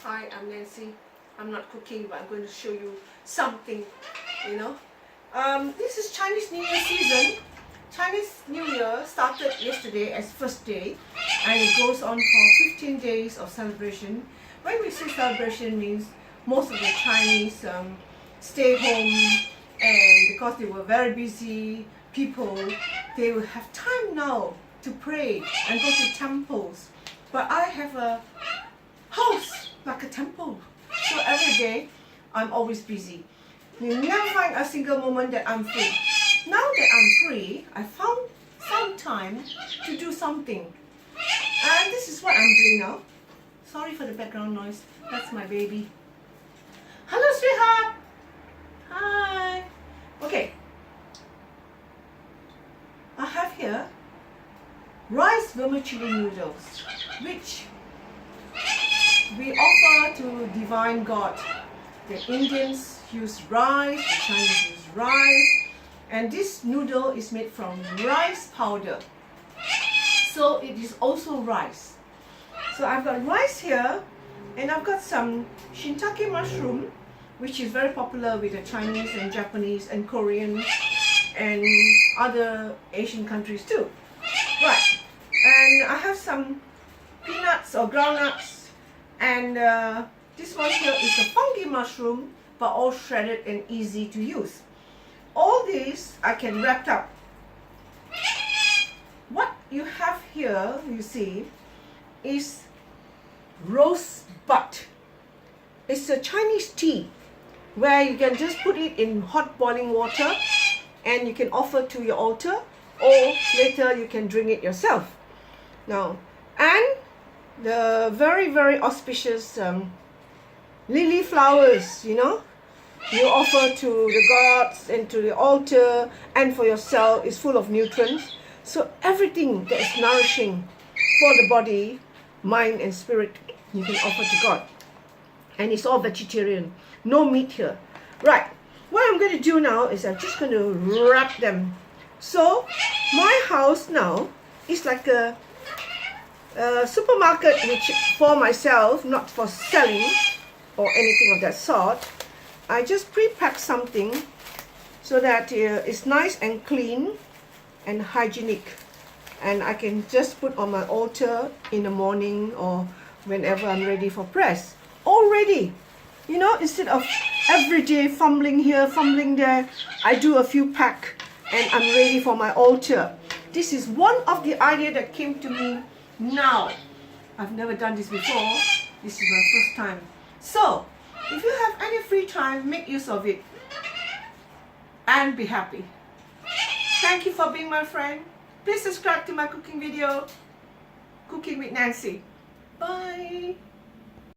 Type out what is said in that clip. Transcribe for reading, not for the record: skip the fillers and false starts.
Hi, I'm Nancy. I'm not cooking, but I'm going to show you something, you know. This is Chinese New Year season. Chinese New Year started yesterday as first day, and it goes on for 15 days of celebration. When we say celebration, means most of the Chinese stay home, and because they were very busy people, they will have time now to pray and go to temples. But I have a house like a temple, so every day I'm always busy. You never find a single moment that I'm free. Now that I'm free, I found some time to do something, and this is what I'm doing now. Sorry for the background noise, that's my baby. Hello sweetheart. Hi. Okay, I have here rice vermicelli noodles, which we offer to divine God. The Indians use rice, the Chinese use rice, and this noodle is made from rice powder. So it is also rice. So I've got rice here, and I've got some Sintake mushroom, which is very popular with the Chinese and Japanese and Korean and other Asian countries too. Right, and I have some peanuts or groundnuts, and this one here is a fungi mushroom, but all shredded and easy to use. All these I can wrap up. What you have here, you see, is rosebud. It's a Chinese tea where you can just put it in hot boiling water and you can offer to your altar, or later you can drink it yourself. Now, and the very auspicious lily flowers, you know, you offer to the gods and to the altar, and for yourself is full of nutrients. So everything that is nourishing for the body, mind and spirit, you can offer to God. And it's all vegetarian, no meat here. Right, what I'm going to do now is I'm just going to wrap them. So my house now is like a supermarket, which for myself, not for selling or anything of that sort. I just pre-pack something so that it's nice and clean and hygienic, and I can just put on my altar in the morning or whenever I'm ready for press. Already, you know, instead of every day fumbling here, fumbling there, I do a few pack and I'm ready for my altar. This is one of the ideas that came to me now. I've never done this before. This is my first time. So, if you have any free time, make use of it and be happy. Thank you for being my friend. Please subscribe to my cooking video, Cooking with Nancy. Bye.